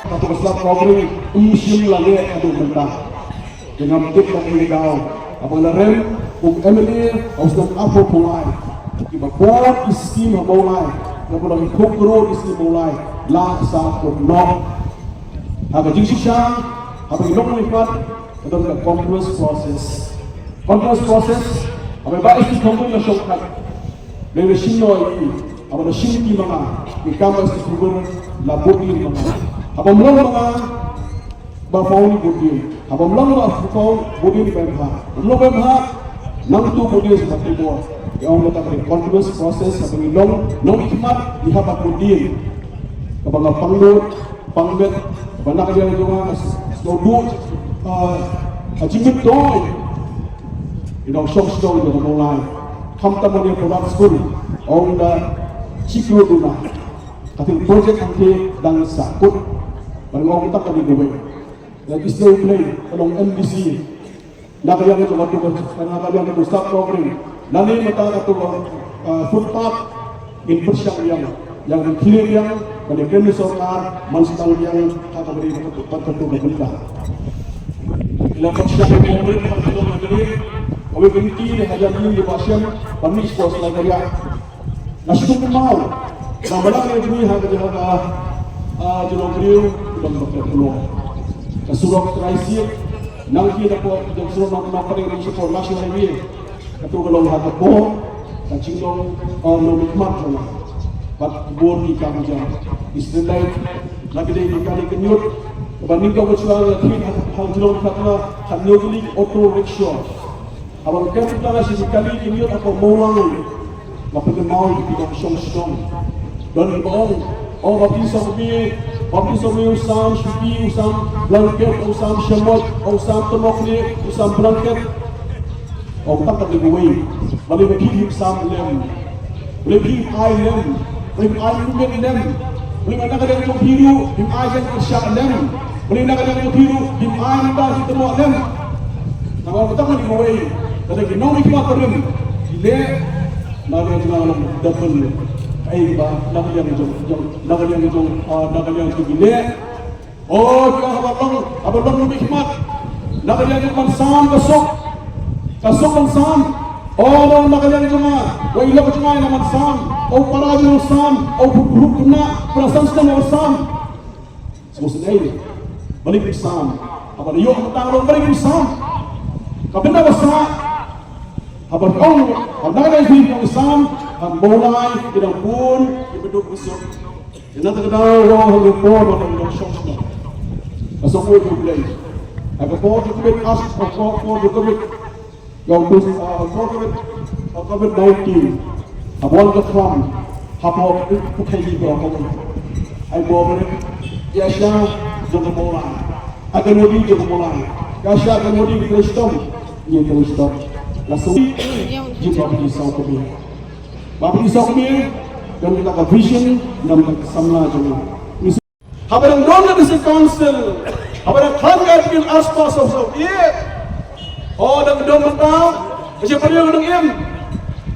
Satu keselak kobri musim lagi adu mentah dengan tip yang legal. Apabila rem MLA harus nak apa mulai. Kita buat istimewa mulai. Kita lagi kontrol istimewa mulai. Laksa pun Haba jingsha, haba ilok lipat, atau the continuous process. Continuous process, haba baik di kampung masyarakat. Dari sini, haba the sini mana, di kamar istiqomah labuk ini mana. Haba melong mana, bafauni budi. Haba melong bafauni budi di bawah. Melong bawah, nang tu budi seperti itu. Yang kita beri continuous process, haba ilong, nong ikmat, haba budi. Kapag pangbet. Banyak yang juga snowboard, achievement toy, show itu mulai. Kamu produk school, orang dah cikgu tu nak. Tapi projek nanti dan sakut, barang orang tak kali dua. Dan display play, kalau MDC, nak yang itu waktu nak yang itu start program. Nanti mata itu food park in Persian yang dikirim yang menjadi sorkar manstal yang kata beri kepada pemerintah. Bila Persian pemerintah itu menjadi, kami berhenti di hajar ini di Persian, kami sekolah selagaya. Nasib mau, nampak ni ini harga jalan beliau dan berpeluang. Kesuruh teraisi, nanti dapat kesuruh nak pada sekolah nasional ini. Ketua kalau harga bom, kacing nomikmat sana. Pat bor di kamujan istilah lagi dari kali kenyut banding kau berjual lagi hal jelong kata hanyut ni auto rickshaw abang kita dah sekali kenyut apa maulang apa tu mau kita song dan bapti sobi usam shuki usam blanket usam shamot usam temokni usam blanket tak ada gue balik lagi usam lem lagi lem Beri air mungkin lem, beri mana kadang itu biru, beri air yang bersyak lem, beri mana kadang itu biru, beri air yang dah kita buat lem. Nama pertama di bawah, kata kita nak ikut lem, gile, nak yang jangan double, nak yang itu gile. Oh, kita abang lebih hikmat, nak yang itu sam kasok sam. Oh, nak yang itu mah, wah ilah cuma yang sam. Oh para juru sam, oh huruf kena perasaan sedang sam. Semua sedai, balik sam. Apa dia yang tanggung balik sam? Kapenda besar. Apa kau? Apa ada yang sam? Mulai tidak pun dibeduk besok. Jangan terkenal orang lupa orang yang syok. Asal pun boleh. Apa kau cukup ask, kau cukup yang bus, kau cukup COVID-19. Abang kelam, hapok bukan juga kamu. Ibu beri, Yasha juga mulai. Akan mudi juga mulai. Yasha akan mudi di Kristum, ia Kristum. Langsung jika berisau kami. Berisau kami dan kita ke vision dan kita samla juga. Apa yang dorang di council, apa yang kelanggar di aspas of oh dan dorang tahu, siapa dia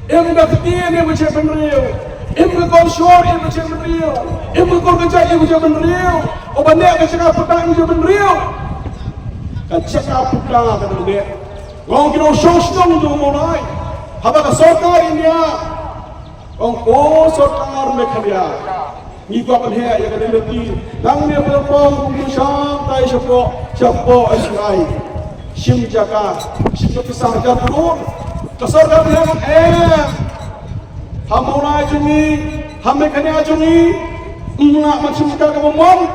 orang dah ketian yang macam penriu, kau shore yang macam penriu, kau kerja yang macam penriu, oh banyak kerja petang macam penriu, kerja petang kata dia, orang kena shore tu mulai, apa sorkar India, orang sorkar mereka dia, ni gua kan yang kata dia, nang dia berpom kumpulan, tay siapa asai, sim jaga, sim pisah jaga turun. Kesorkan dia ham mulai juni, ham mekanya juni, nak macam kita kemampuan.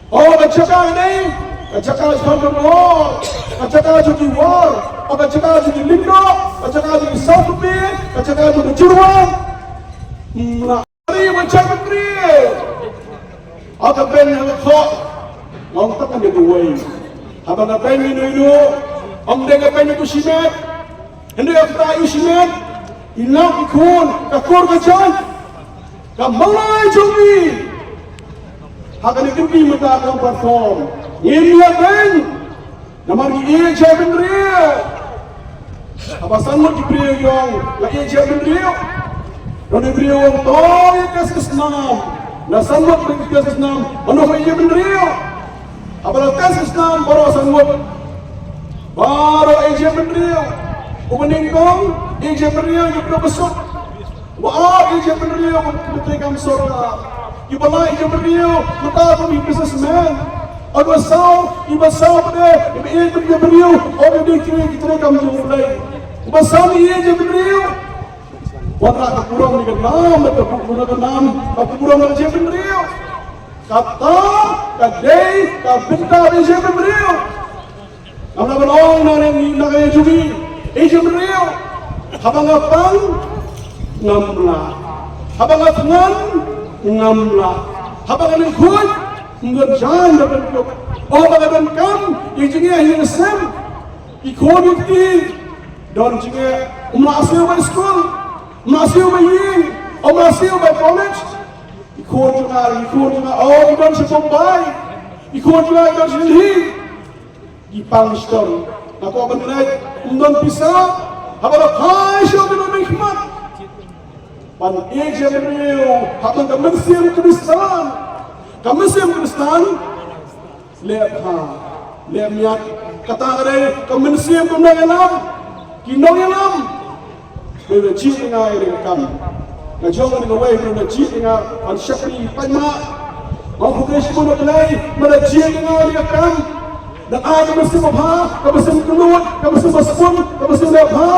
Oh, kecakar ini, kecakar sekarang war, kecakar jadi war, kecakar jadi lindo, kecakar jadi saubi, kecakar jadi juruan. Nak hari macam ni, ada pen yang kau, orang tak ada dua. Apa pen ini, orang dengar pen itu simet. Hendak yang kita isimen, ilang ikon, kakor kacan, kamalai jumi. Hakan ikut mata akan perform. Ini yang lain, nama ini Jevin Rio. Apa sangat diberi yang lagi Jevin Rio. Dan diberi yang toy kes kesenam. Nasambot ng tesis nam, ano ko iya benrio? Apalagi tesis nam, baru sanggup. Baru iya benrio. Umaning kong, iya benrio, yung pinabasok. Wah, iya benrio, kung kam sorga. Ibala iya benrio, mata kami businessman. Ano ibasaw pa de, iya benrio, o hindi kita kam jumulay. Ibasaw ni iya benrio. Wala kakurang ni kanam, at kakurang kanam, kakurang ng Jebin Rio. Kata, kaday, kabinta ng Jebin Rio. Ang nabanong na kaya Jubi, Jebin Rio. Habang apang, ngamla. Habang apangan, ngamla. Habang alingkod, ngadyan na bentuk. O habang abankam, ijingnya hinasem, ikoniti, dan jingnya umasyo by school. Masih mayin, o masih by college. Ikut juga, oh ikan sepombay. Ikut juga ikan silhi. Ipangstong, aku akan naik undang pisau. Habalah hai siapa yang berhikmat. Pan eja beriu, habang kemensiam Kristan, lihat miat kata ada kemensiam kemenangan, kinongan. Bila cik dengar yang kami, ngajong dengan way bila cik dengar an syakri panma, mau fokus pun belai, bila cik dengar yang kami, dan ada mesti mabha, mesti keluar, mesti masuk, mesti mabha.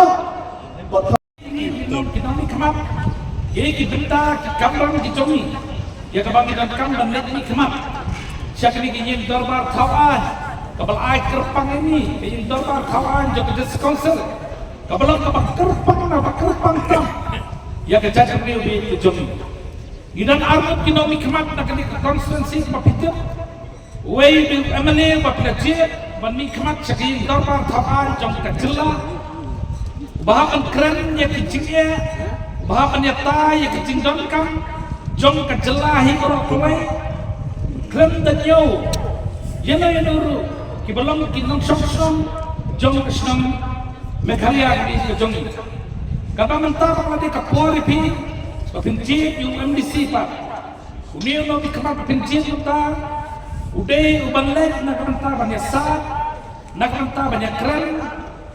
Kita ni kemap, kita benda kamram dicomi, ya kabang dan kam dan net ni kemap. Syakri kini darbar kawan, kabel air kerpang ini, kini darbar kawan jadi sekonsel. Kabalang kerpang tam, ya kejadian real di Jomi. Idan arut kinomi kemat nak di konferensi mapitir, way di MNA bapelajar, bani kemat syakir darbar thawan jom kecela, bahapan keren ya kecilnya, bahapan ya tay ya kecil donkam, jom kecela hingga kumai, keren dan yo, yana nuru, kibalang kinong song, jom kesenam. Meghalaya di Jongi. Kata mentah pada Kapolri pi, pencit yung MDC pa. Uniyo no di kamak pencit kita, uday ubanlek nak mentah banyak saat, nak mentah banyak keren,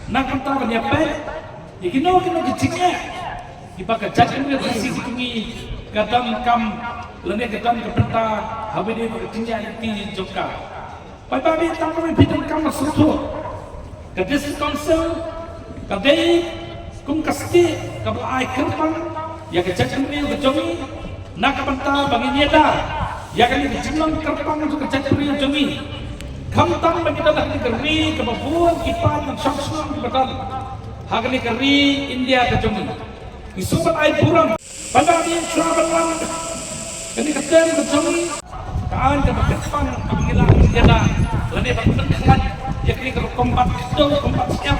nak mentah banyak pet. Kino keciknya. Ibaga jajan dia sisi kungi kadang kam lene kadang kepentah habis dia keciknya di Jogja. Pada tak kami bidang kam struktur. Kedis konsel kadai kum kasti kabel air kerpang ya kejadian real kejomi nak banta bagi nyeda ya kali kejadian kerpang juga kejadian real jomi kamtam bagi kita nak keri kebabuan kipan dan syamsun betul hakni keri India kejomi isubat air buram pada dia suraban kini kejadian kejomi kaan kabel kerpang kabilang nyeda lani berpendengan ya kini kombat siap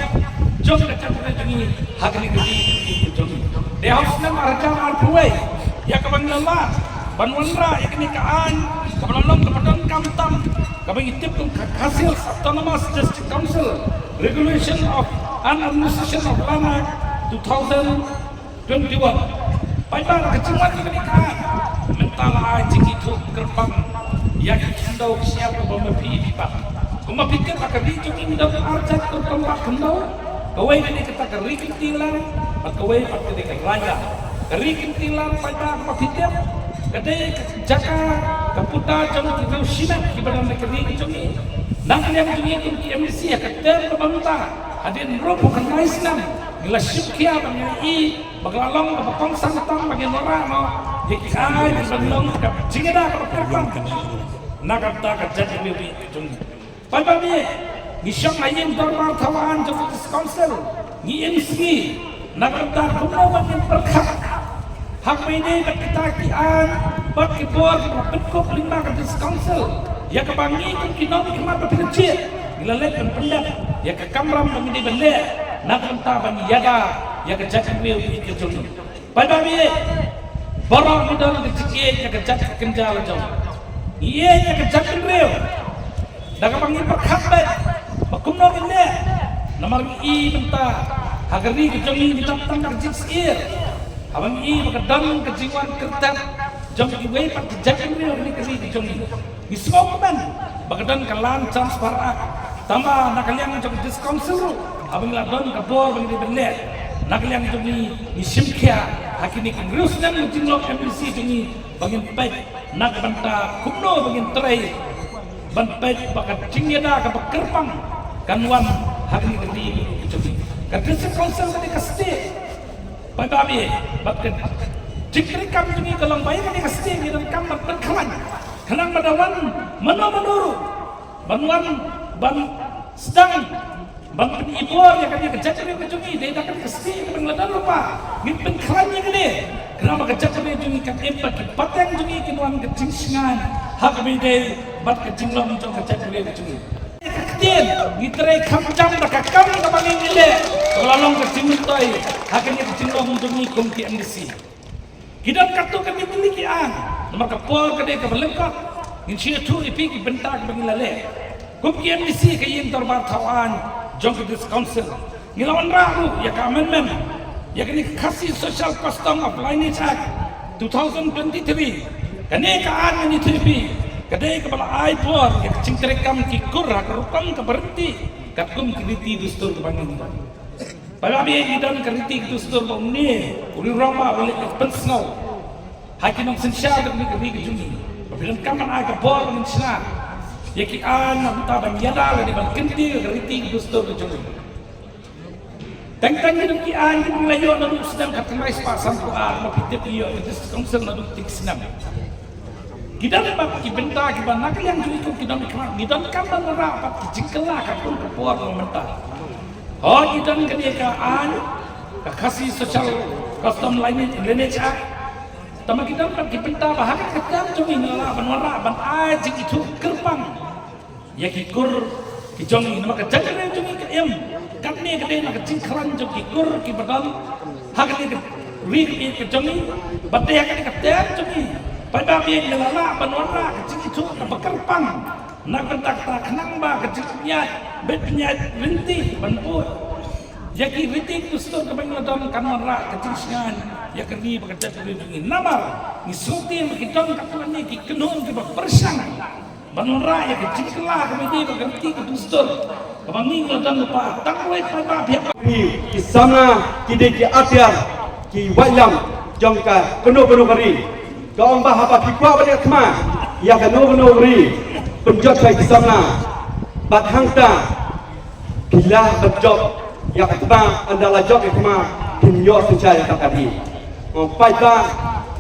jom kecil ini hakni kiri jom. Dia harus nama raja arpuai. Ya kabang lama, banwanra ya kini kaan, kabalong kepadang kamtam, kabang itip tung hasil autonomous district council regulation of and administration of land act 2021. Paitan kecilan ya kini kaan, mentala ajing itu gerbang yang kendau siapa pemapi pipa. Pemapikir akan dijungi dalam arjat tertempat kendau. Kawai ini kita kerikin tilang, kawai pada kita raya. Kerikin tilang pada mafitir, kadai jaka kaputa jom kita sinak ibadah negeri jom. Nang yang jom itu MDC kater berbanta. Hadin roh bukan Islam. Gila syukia bagi bagalalong kapang santam bagi orang mau dikai berbelong kap jingeda kapang. Nakata kajat lebih jom. Pada ni. Gisyang ayam darbar thawan Justice Council ni MC naganda kumawan yang berhak hak ini berkitakian berkibor berbentuk lima Justice Council ya kebangi kinomi kemar berpikir nilalek dan pendak ya ke kamram menjadi benda naganda bani yaga ya ke jajan mil di kejung pada ni barang modal dicikir ya ke jajan kenjal jauh iya ya ke jajan mil nagabangi berhak Bakumno ini, nomor I mentah, agari kejongi ditantang kerjik sir, abang I berkedang kejiwan kertas, jom iwe pat jakin real ni kali jom ni semua kan bagadan kalan transfer tambah nakalian jom diskon seru abang ladon kabor bagi belet nakalian jom ni simkia hakini kengrus dan jinglok MBC jom bagian baik nak banta kumno bagian terai ban baik bakat cingyada ka kerpang kanwan hakini kali jom kan diskon seru ni kasti babi bakat jikri kam jumi kalau bayi ni kasti ni dan kam berkawan kenang badawan menuru banwan ban sedang ban penibur ya kan dia kejak dia jumi dia dah kasti pengladan lupa min pengkawannya ni kenapa kejak dia jumi kan empat pateng jumi kinwan kecing singan hak bide bat kecing long jong kejak dia jumi kektian ngitrai kam jam dak kam ka bangin ile lalong kecing toy hak ni kecing long jumi kumki MDC Hidup kartu kami miliki nomor kapal kedai keberlengkap. Insya tu ipi bentak bagi lale. Kumpi MDC kayin darbar tawan jong kedis council. Ngilawan rahu ya amendment. Ya kini kasih social custom of lineage act 2023. Kini kaan ini tipi. Kedai kepala aipor ya kecing terekam kikur hakarupang keberhenti. Katkum kriti dustur kebangin. Pagabi idan kritik dustur umni uli roma uli pensno hakinong sensyal dak ni juni bilang kaman aga bor min sna yaki an ta ban yada le ban kenti kritik dustur juni tangtang ni ki an ni layo na sedang katmai pasan ko mapitip iyo dis council na duk sinam gidan bab ki benta ki ban nak yang jui ko gidan kaman rapat ki jingkela ka pun kapor mentah oh idan kedekaan kasih social custom lineage act tama kita pergi penta bahag kadang cumi ngala banwara ban aji itu kerpang ya kikur kijongi nama kejadian cumi kem katne kede nak cingkran jom kikur ki badal hak ni rik kijongi bate ya kede kadang cumi pada biang ngala banwara kecing itu nama kerpang nak bentak tak kenang ba kecilnya betnya rinti banput jadi rinti kustur kebang ladon kanwara kecing singan ya kini bekerja dengan namar ni sutin begitu katuannya ki kenun ke bersang banwara ya kecing kelah kebedi bekerti ke kustur kebang ning ladon lupa tangwai pada pihak ki sana kide ki atyar ki wayam jongka kenu kari kaum bah apa ki kwa balik kema ya kenu beri penjot kai sana bat hangta bila berjob ya ketba andala job kema kinyo sencai takadi pai ta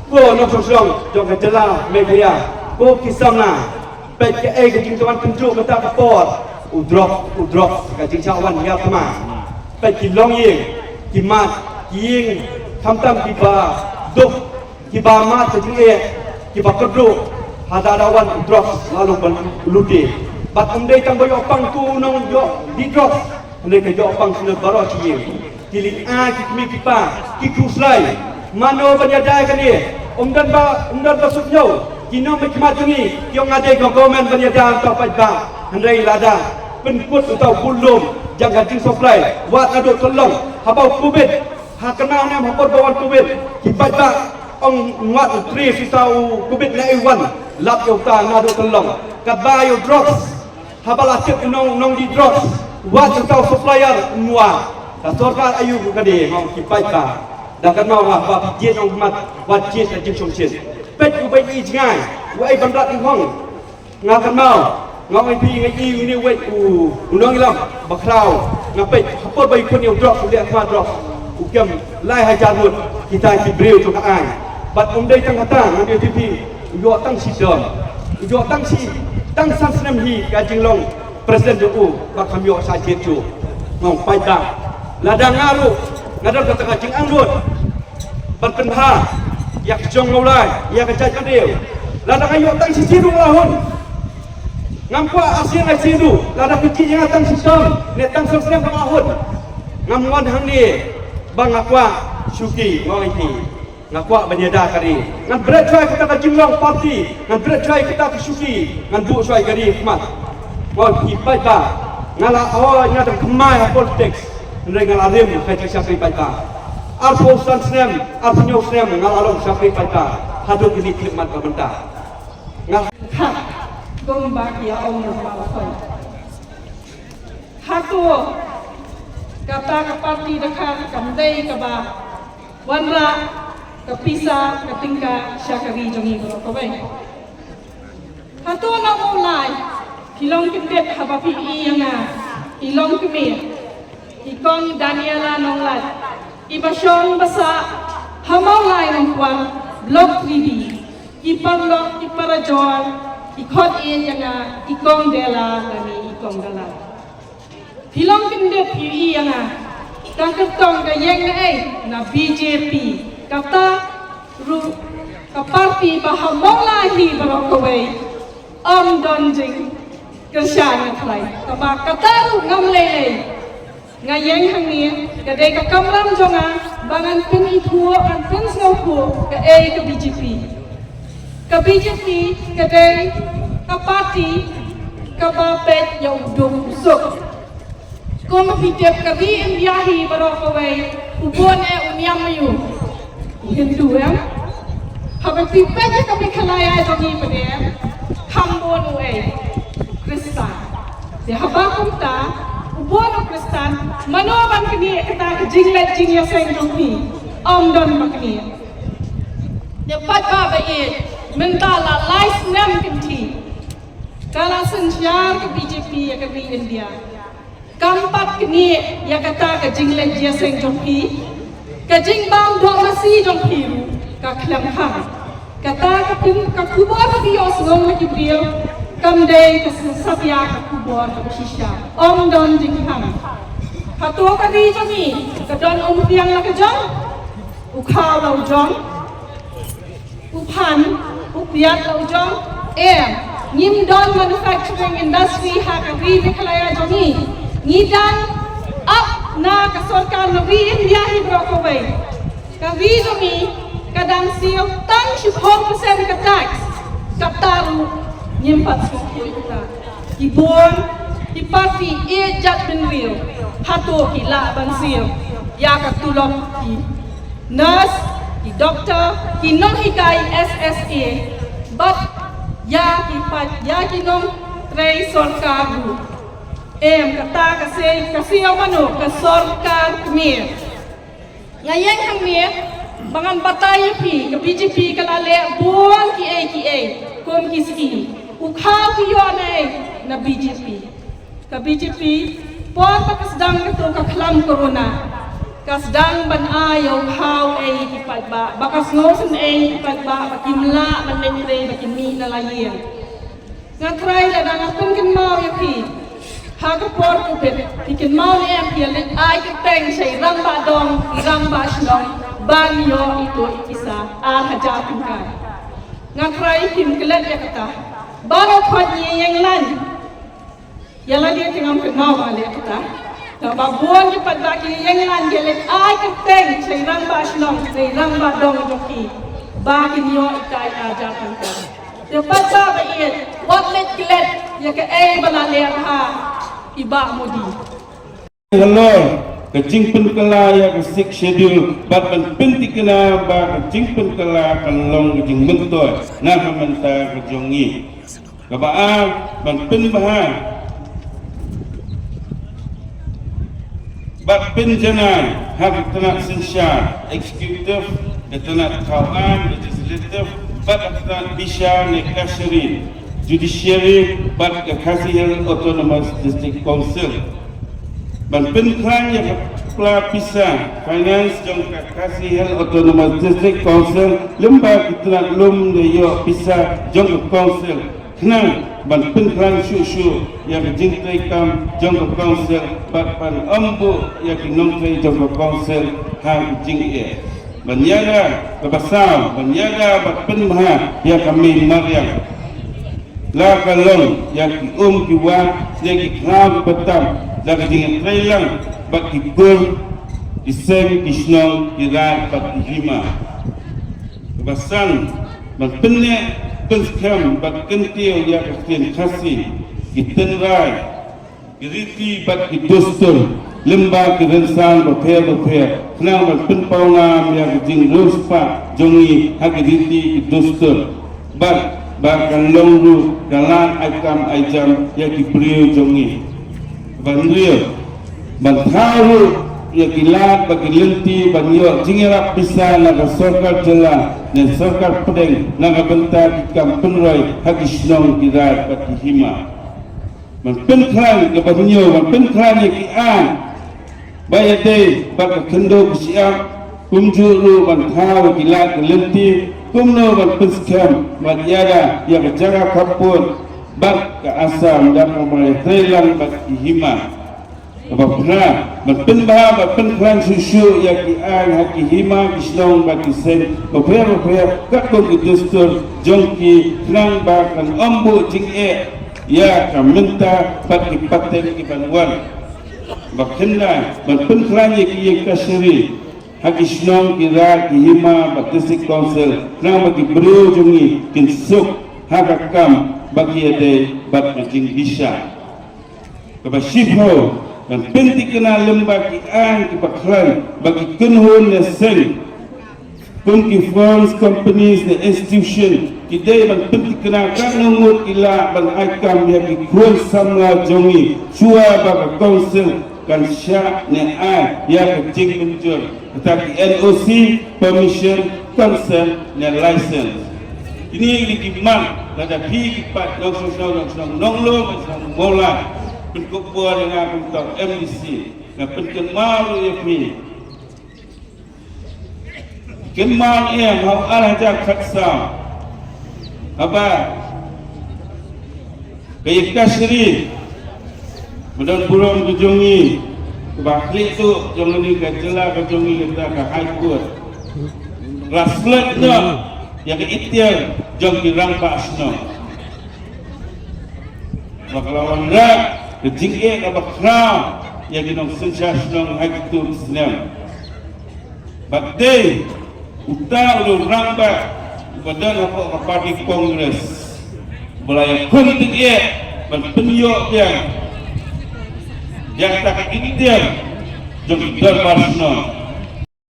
ko no sosong jong kejela media ko kisana pai ke ke jingtuan penjuk mata kapor udrop ka jingcawan ya kema pai ki long ying ki mat ying tham ki ba duk ki ba mat jing ki ba keduk hadarawan drop lalu beludi bat andai tang boyo pangku nong yo di drop andai ke yo pang sila baro chi kili a ki mi pipa ki kruslai mano banyadai kan ni umdan ba suknyo kino me kmatuni yo ngadai ko komen banyadai to pai ba andai lada penput atau bulum jangan jing supply wat adu tolong habau covid ha kenal ne hapor bawan covid ki pai ba ông ngoat tri si sau covid na iwan lap yo ta na do tolong ka yo drops habala cek nong di drops wat tau supplier mua ta sorkar ayu ka de ngong ki pai ka da kan mau ba jien ong mat wat jien ta jing chong chen pet u bai i ngai wai ban rat ing hong nga kan mau ngong ai pi ngai i ni wai u nong lam ba krau nga pet hapor bai kun yo drop dia ka drop u kem lai hai jan mut kita ki breu cho ka ai bat umdai tang hata ngambil TV yo tang si dom yo tang si tang san senam hi ka jinglong presiden joku ba kamyo sa jeju ngong pai ta ladang ngaru ngadal kata ka jing anggut ban penha yak jong ngolai yak jai kadeu ladang ayo tang si siru lahun ngampa asin ai siru ladang kecil yang tang si dom ne tang san senam ka lahun ngamwan hang ni bang akwa suki ngong ini ngakwa banyada kari ngan berat try kita ka jinglong party ngan berat try kita ka suki ngan bu try kari khmat wal ki pai ba ngala awa nya dang kemai politics ndai ngala rem kai ka syafri pai ba ar posan snem ar nyo snem ngala long syafri pai ba hadu kini khidmat pemerintah ngah hak gombak ya ong malakon hatu kata ke parti dekat kamdei ke ba wanra ke pisa ke tingka syakari jongi berokowai hatu nak mulai kilong kendet habapi iyanga ilong kemir ikong Daniela nonglat ibasyong basa hamau lai nongkwang blok 3D iparlok iparajon ikot iyanga ikong dela lani ikong dala hilong kendet iyanga kang ketong ka yeng na BJP kata ru ka parti bahamau lai barokowai donjing kersyaan ngelai kaba kataru ngamlele ngayeng hangin kadai ka kamram jonga bangan pin ithuo kan pin snowko ka ke BJP kadai ka parti ka bapet yang dum usuk koma pitep ka bi indiahi barokowai ubon unyam mayu hindu ya habe pipet ka bi khalaya jongi pade hambon Kristan. Di habakum ta, ubuan Kristan, manoban kini kata jinglet jingya sengjong ni, don makni. Di patba bayi, mentala lais nem kinti. Kala senjar ke BJP ya ke India. Kampat kini ya kata ke jinglet jingya sengjong ni, ke jingbang dua masih jong hiru, ke klam ham. Kata ke pin ke kubur bios ngong lagi biel. Kamdei kesatya kubur kesisya don jingham hatu kadi jami kadon piang la kejong ukhaw lau jong uphan upiat lau jong nim don manufacturing industry ha kari nikhlaya jami ngidan up na ka sarkar nawi india hi brokowai kawi jami kadang siyo tang 10% ka tax kataru nyempat semua kita ibon di parti jat benwil hatu kila bansir ya katulok ki nurse ki doktor ki non hikai SSA but ya ki non trei sorkaru kata kasi mano ka sorkar kmir ngayeng hamir bangan batay pi ke BJP kalale buang ki kom kiski ukhaw kiyonay na BJP. Ka BJP, pon pakasdang ito kaklam corona. Kasdang ban ayaw haw ay ipagba. Bakas ngosan ay ipagba, bakimla, manengre, bakimi na layir. Nga try la na napun kin mau yapi. Haga por kupit, ikin mau ni MP alit ay kiteng siya irang ba dong, irang ba sinong, banyo ito isa, hajapin ka. Nga try him kilat ya kata. Baru khotnya yang lain, yang lain dia tengah kenal balik kita. Tapi bukan cepat bagi yang lain dia lihat ay keteng, saya basnong, saya badong joki, bagi nyo ikai ajaran kita. Cepat sahabat, waklet kilat, ya ke balalian ha, iba mudi. Hello, kecing penkala ya ke six schedule, batman penting kena bak kecing penkala kalong kecing bentor, nah mentah kejongi. Kabaan ban pin bahan bat pin janai hak tenak sensyar eksekutif tenak kawan legislatif bat tenak bisha ne kasri judiciary bat ke Khasi Autonomous District Council ban pin klan ya kepala pisah finance jong ke Khasi Autonomous District Council lembaga tenak lum de yo pisah jong ke council kenang ban penkran syuk yang jingtai kam jangka council ban ambu yang nongtai jangka council hang jing ban yaga babasam ban yaga ban penmaha yang kami mariam la kalong yang kiwa yang kram betam dan jing trailang bak kibur disem kisnong kirat bak hima babasan ban penne penskam bak kentil ya kasian kasih kitenrai kiriti bak kidostul lembah kerensan berper kenal berpenpawangam yang jing ruspa jongi hagiditi dostur bahkan longru dalam aikam aijam yang diberi jongi bandrio bantaru yang kilat bagi lenti banyo jingerap bisa naga sorkar jela dan sorkar pedeng naga bentar ikam penroy hagi snong kirat bagi hima penkeran ke banyo penkeran yang kian bayade bagi kendo bersiap kumjuru bantaru kilat lenti kumno banpeskam banyada yang jaga kapur bak ke asam dan memulai telang bagi hima apabila berpenbaha susu yang kian haki hima kisnong bagi sen beberapa kakung idustur jongki nang bahkan ombu jing ya kamenta bagi paten ibanwan bakenda berpenbaha yang kasiri haki snong kira hima bagi konsel nang bagi beriu jongi kinsuk hakakam bagi ade bagi jing bisa kebasifo dan penting kena lembah kian kepaklan bagi kenhun nesen kunki firms, companies, the institution kidai dan penting kena kanungut ila ban aikam yang kikun samla jongi cua bagi council kan syak ne yang kecing muncul tetapi NOC, permission, consent dan license ini dikimat pada pikipat nonglong mola penkubuan dengan bentuk MDC dan penkenal YP kenal mau arah jak kaksa apa kayak kasri mudah burung kejongi bakli tu jangan ni gajela kejongi kita ke high court raslet dah yang ikhtiar jangan dirangka asno bakalawan rak kejing abakra yang dinong sensasyon hagitu Islam badai uta ulu rangba badan apa parti kongres belaya kuntik berpenyok yang tak ikhtiar jom darbar